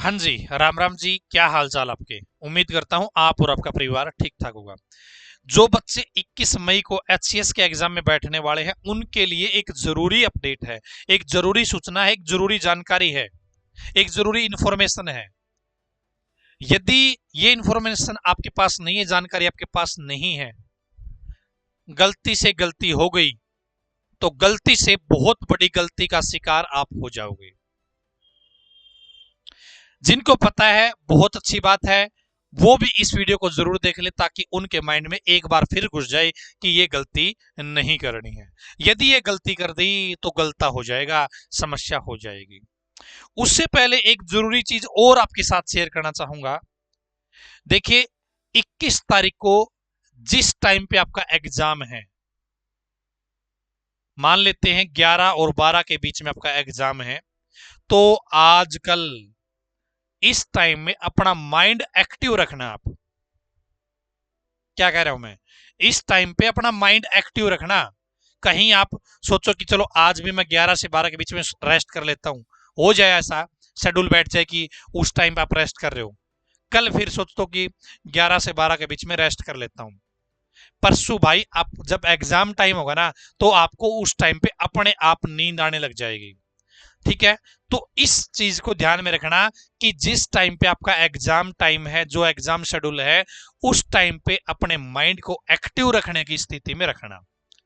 हाँ जी, राम राम जी। क्या हाल चाल आपके? उम्मीद करता हूं आप और आपका परिवार ठीक ठाक होगा। जो बच्चे 21 मई को एचसीएस के एग्जाम में बैठने वाले हैं उनके लिए एक जरूरी अपडेट है, एक जरूरी सूचना है, एक जरूरी जानकारी है, एक जरूरी इंफॉर्मेशन है। यदि ये इंफॉर्मेशन आपके पास नहीं है, जानकारी आपके पास नहीं है, गलती से गलती हो गई तो गलती से बहुत बड़ी गलती का शिकार आप हो जाओगे। जिनको पता है बहुत अच्छी बात है, वो भी इस वीडियो को जरूर देख ले ताकि उनके माइंड में एक बार फिर घुस जाए कि ये गलती नहीं करनी है। यदि ये गलती कर दी तो गलता हो जाएगा, समस्या हो जाएगी। उससे पहले एक जरूरी चीज और आपके साथ शेयर करना चाहूंगा। देखिए, 21 तारीख को जिस टाइम पे आपका एग्जाम है, मान लेते हैं 11 और 12 के बीच में आपका एग्जाम है, तो आजकल इस टाइम में अपना माइंड एक्टिव रखना। आप क्या कह रहा हूं मैं? इस टाइम पे अपना माइंड एक्टिव रखना। कहीं आप सोचो कि चलो आज भी मैं 11 से 12 के बीच में रेस्ट कर लेता हूं, हो जाए ऐसा शेड्यूल बैठ जाए कि उस टाइम पे आप रेस्ट कर रहे हो, कल फिर सोचते कि 11 से 12 के बीच में रेस्ट कर लेता हूं। परसों भाई आप जब एग्जाम टाइम होगा ना, तो आपको उस टाइम पे अपने आप नींद आने लग जाएगी। ठीक है? तो इस चीज को ध्यान में रखना कि जिस टाइम पे आपका एग्जाम टाइम है, जो एग्जाम शेड्यूल है, उस टाइम पे अपने माइंड को एक्टिव रखने की स्थिति में रखना।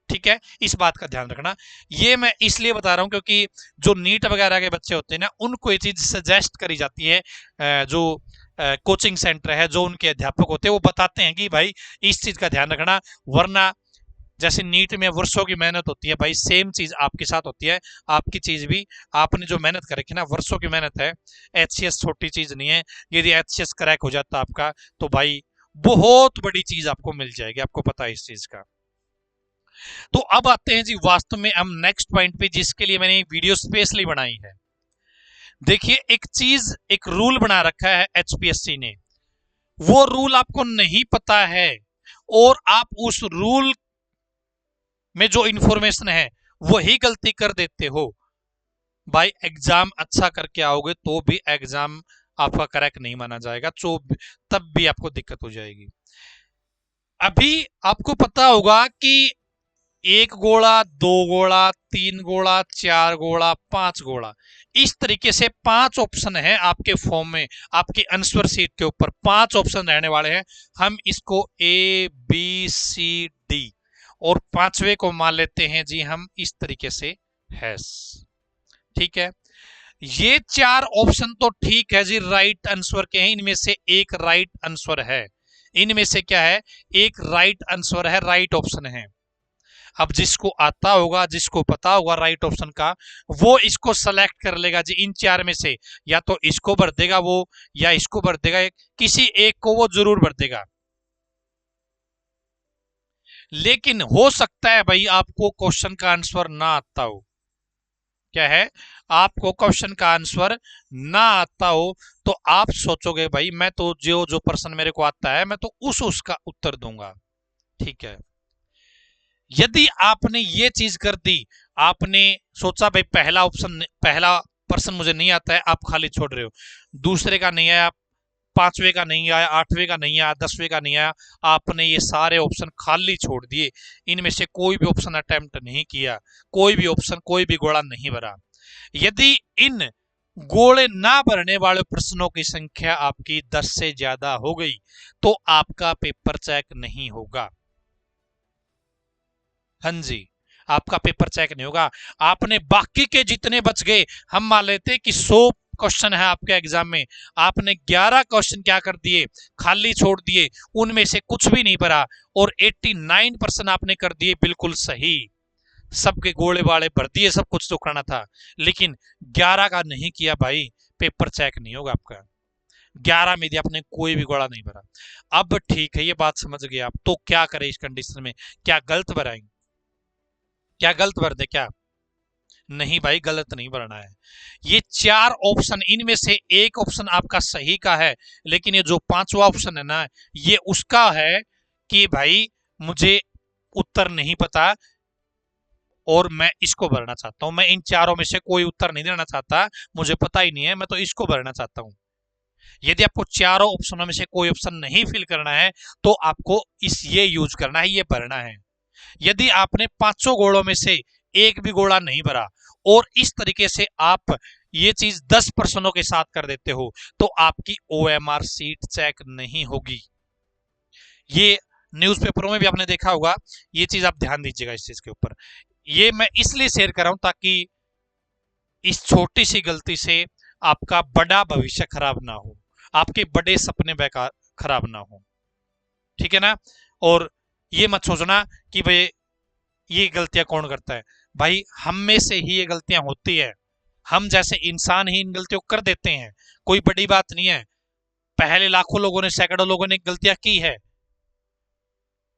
ठीक है? इस बात का ध्यान रखना। ये मैं इसलिए बता रहा हूं क्योंकि जो नीट वगैरह के बच्चे होते हैं ना, उनको ये चीज सजेस्ट करी जाती है। जो कोचिंग सेंटर है, जो उनके अध्यापक होते हैं, वो बताते हैं कि भाई इस चीज का ध्यान रखना, वरना जैसे नीट में वर्षों की मेहनत होती है भाई, सेम चीज आपके साथ होती है। आपकी चीज भी, आपने जो मेहनत कर रखी ना, वर्षों की मेहनत है। एचसीएस छोटी चीज नहीं है। यदि एचसीएस क्रैक हो जाता आपका, तो भाई बहुत बड़ी चीज आपको मिल जाएगी, आपको पता है इस चीज का। तो अब आते हैं जी वास्तव में हम नेक्स्ट पॉइंट पे, जिसके लिए मैंने वीडियो स्पेशली बनाई है। देखिए, एक चीज, एक रूल बना रखा है एचपीएससी ने, वो रूल आपको नहीं पता है और आप उस रूल में जो इंफॉर्मेशन है वही गलती कर देते हो, भाई एग्जाम अच्छा करके आओगे तो भी एग्जाम आपका करेक्ट नहीं माना जाएगा, तो तब भी आपको दिक्कत हो जाएगी। अभी आपको पता होगा कि एक गोला, दो गोला, तीन गोला, चार गोला, पांच गोला, इस तरीके से पांच ऑप्शन है आपके फॉर्म में, आपके आंसर शीट के ऊपर पांच ऑप्शन रहने वाले हैं। हम इसको ए बी सी डी, और पांचवे को मान लेते हैं जी हम इस तरीके से हैश। ठीक है? ये चार ऑप्शन तो ठीक है जी, राइट आंसर के हैं, इनमें से एक राइट आंसर है। इनमें से क्या है? एक राइट आंसर है, राइट ऑप्शन है। अब जिसको आता होगा, जिसको पता होगा राइट ऑप्शन का, वो इसको सेलेक्ट कर लेगा जी इन चार में से। या तो इसको भर देगा वो, या इसको भर देगा, किसी एक को वो जरूर भर देगा। लेकिन हो सकता है भाई आपको क्वेश्चन का आंसर ना आता हो। क्या है? आपको क्वेश्चन का आंसर ना आता हो, तो आप सोचोगे भाई मैं तो जो जो प्रश्न मेरे को आता है, मैं तो उसका उत्तर दूंगा। ठीक है? यदि आपने ये चीज कर दी, आपने सोचा भाई पहला ऑप्शन, पहला प्रश्न मुझे नहीं आता है, आप खाली छोड़ रहे हो। दूसरे का नहीं आया, पांचवे का नहीं आया, आठवें का नहीं आया, दसवें का नहीं आया, आपने ये सारे ऑप्शन खाली छोड़ दिए, इनमें से कोई भी ऑप्शन अटेम्प्ट नहीं किया, कोई भी ऑप्शन, कोई भी गोला नहीं भरा। यदि इन गोले ना भरने वाले प्रश्नों की संख्या आपकी 10 से ज्यादा हो गई, तो आपका पेपर चेक नहीं होगा। हाँ जी, आपका पेपर चेक नहीं होगा। आपने बाकी के जितने बच गए, हम मान लेते कि 100 क्वेश्चन है आपके एग्जाम में, आपने 11 क्वेश्चन क्या कर दिए? खाली छोड़ दिए, उनमें से कुछ भी नहीं भरा, और 89% आपने कर दिए बिल्कुल सही। सबके गोले वाले भर दिए, सब कुछ तो करना था, लेकिन 11 का नहीं किया भाई, पेपर चेक नहीं होगा आपका। 11 में दिया आपने, कोई भी गोला नहीं भरा। अब ठीक है, ये बात समझ गए आप, तो क्या करें इस कंडीशन में? क्या गलत भराएंगे? क्या गलत भर दे क्या? नहीं भाई, गलत नहीं भरना है। ये चार ऑप्शन, इनमें से एक ऑप्शन आपका सही का है, लेकिन ये जो पांचवा ऑप्शन है ना, ये उसका है कि भाई मुझे उत्तर नहीं पता और मैं इसको भरना चाहता हूं, मैं इन चारों में से कोई उत्तर नहीं देना चाहता, मुझे पता ही नहीं है, मैं तो इसको भरना चाहता हूं। यदि आपको चारों ऑप्शनों में से कोई ऑप्शन नहीं फिल करना है तो आपको ये यूज करना है, ये भरना है। यदि आपने पांचों गोलों में से एक भी गोला नहीं भरा और इस तरीके से आप ये चीज 10 प्रश्नों के साथ कर देते हो तो आपकी OMR सीट चेक नहीं होगी। ये न्यूज़पेपरों में भी आपने देखा होगा, ये चीज आप ध्यान दीजिएगा इस चीज के ऊपर। ये मैं इसलिए शेयर कर रहा हूं ताकि इस छोटी सी गलती से आपका बड़ा भविष्य खराब ना हो, आपके बड़े सपने बेकार खराब ना हो, ठीक है ना। और ये मत सोचना कि भाई ये गलतियां कौन करता है, भाई हम में से ही ये गलतियां होती है, हम जैसे इंसान ही इन गलतियों को कर देते हैं, कोई बड़ी बात नहीं है। पहले लाखों लोगों ने, सैकड़ों लोगों ने गलतियां की है,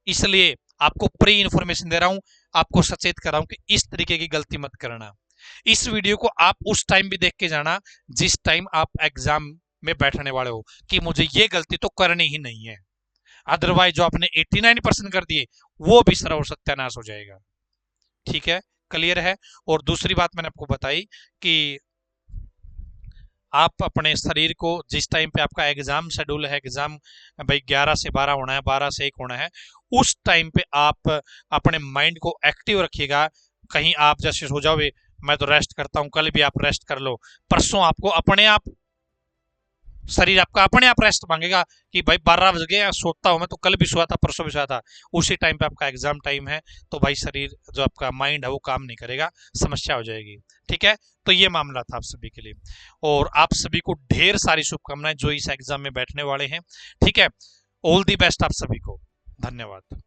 इसलिए आपको प्री इंफॉर्मेशन दे रहा हूं, आपको सचेत कर रहा हूं कि इस तरीके की गलती मत करना। इस वीडियो को आप उस टाइम भी देख के जाना जिस टाइम आप एग्जाम में बैठने वाले हो कि मुझे ये गलती तो करनी ही नहीं है, अदरवाइज जो आपने 89% कर दिए वो भी सर्व सत्यानाश हो जाएगा। ठीक है, क्लियर है। और दूसरी बात मैंने आपको बताई कि आप अपने शरीर को जिस टाइम पे आपका एग्जाम शेड्यूल है, एग्जाम भाई 11 से 12 होना है, 12 से 1 होना है, उस टाइम पे आप अपने माइंड को एक्टिव रखिएगा। कहीं आप जैसे सो जाओ मैं तो रेस्ट करता हूं, कल भी आप रेस्ट कर लो, परसों आपको अपने आप शरीर आपका अपने आप रेस्ट मांगेगा कि भाई 12 बज गए, सोता हूं मैं तो, कल भी सोया था, परसों भी सोया था, उसी टाइम पे आपका एग्जाम टाइम है, तो भाई शरीर जो आपका माइंड है वो काम नहीं करेगा, समस्या हो जाएगी। ठीक है, तो ये मामला था आप सभी के लिए, और आप सभी को ढेर सारी शुभकामनाएं जो इस एग्जाम में बैठने वाले हैं। ठीक है, ऑल दी बेस्ट आप सभी को, धन्यवाद।